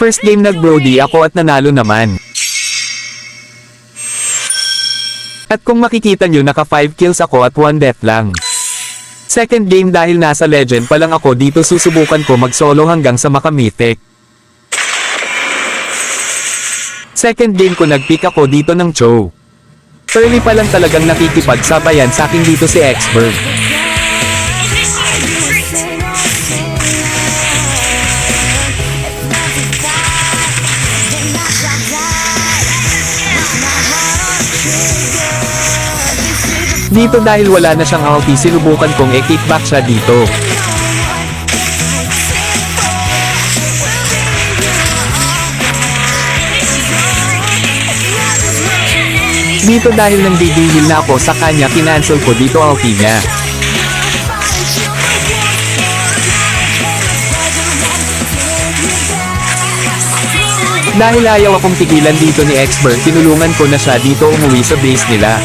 First game nag-brody ako at nanalo naman. At kung makikita nyo naka 5 kills ako at 1 death lang. Second game dahil nasa legend pa lang ako dito susubukan ko mag-solo hanggang sa makamythic. Second game ko nag-pick ako dito ng Cho. Early pa lang talagang nakikipagsabayan sa akin dito si Expert. Dito dahil wala na siyang ulti sinubukan kong i-kickback siya dito. Dito dahil nang-bigil na ako sa kanya kinancel ko dito ulti niya. Dahil ayaw akong tigilan dito ni Expert tinulungan ko na siya dito umuwi sa base nila.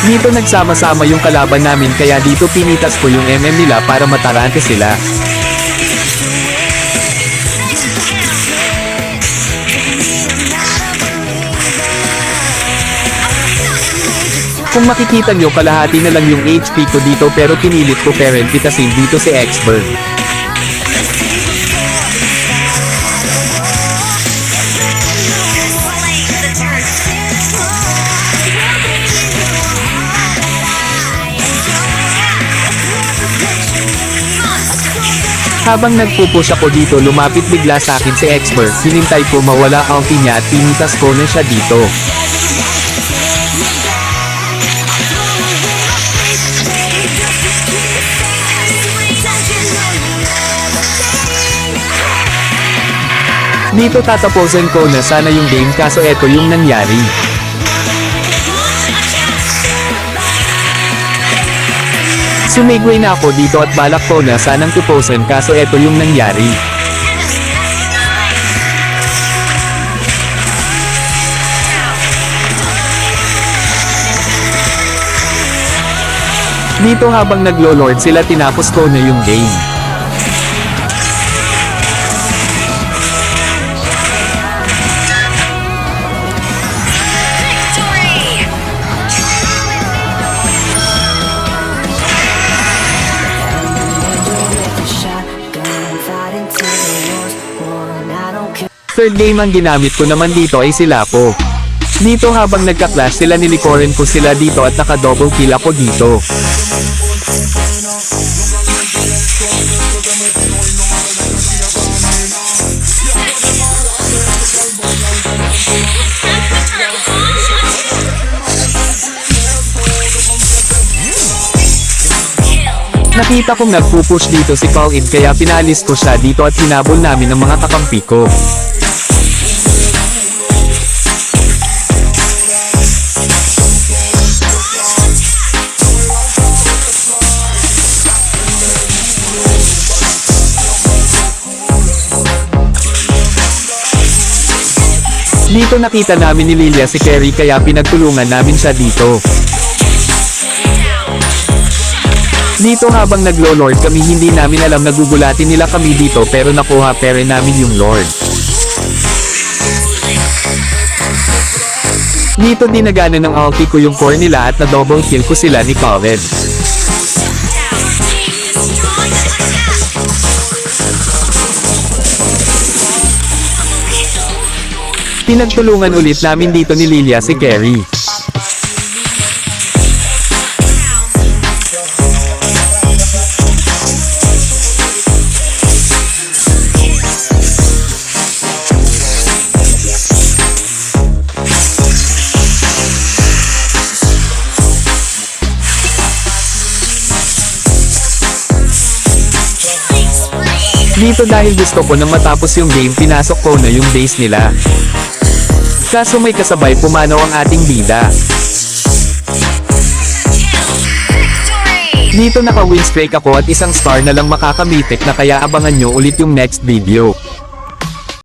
Dito nagsama-sama yung kalaban namin kaya dito pinitas ko yung MM nila para matarante sila. Kung makikita nyo kalahati na lang yung HP ko dito pero pinilit ko parent pitasin dito si Expert. Habang nagpupush ako dito lumapit bigla sa akin si Expert, hinintay ko mawala ulti niya at pinitas ko na siya dito. Dito tatapusin ko na sana yung game kaso eto yung nangyari. Sumigway na ako dito at balak ko na sanang tupusin kaso eto yung nangyari. Dito habang naglo-lord sila tinapos ko na yung game. Third game ang ginamit ko naman dito ay si Lapo. Dito habang nagka-clash sila nilikorin ko sila dito at naka-double kill ako dito. Nakita kong nagpupush dito si Call-In kaya pinalis ko siya dito at hinabol namin ang mga kakampi ko. Dito nakita namin ni Lilia si Kerry kaya pinagtulungan namin siya dito. Dito habang naglo-lord kami hindi namin alam nagugulatin nila kami dito pero nakuha pere namin yung lord. Dito dinagana ng ulti ko yung core nila at na-double kill ko sila ni Colin. Pinagtulungan ulit namin dito ni Lilia si Kerry. Dito dahil gusto ko nang matapos yung game pinasok ko na yung base nila. Kaso may kasabay pumanaw ang ating bida. Dito naka-win streak ako at isang star na lang makakamitik na kaya abangan nyo ulit yung next video.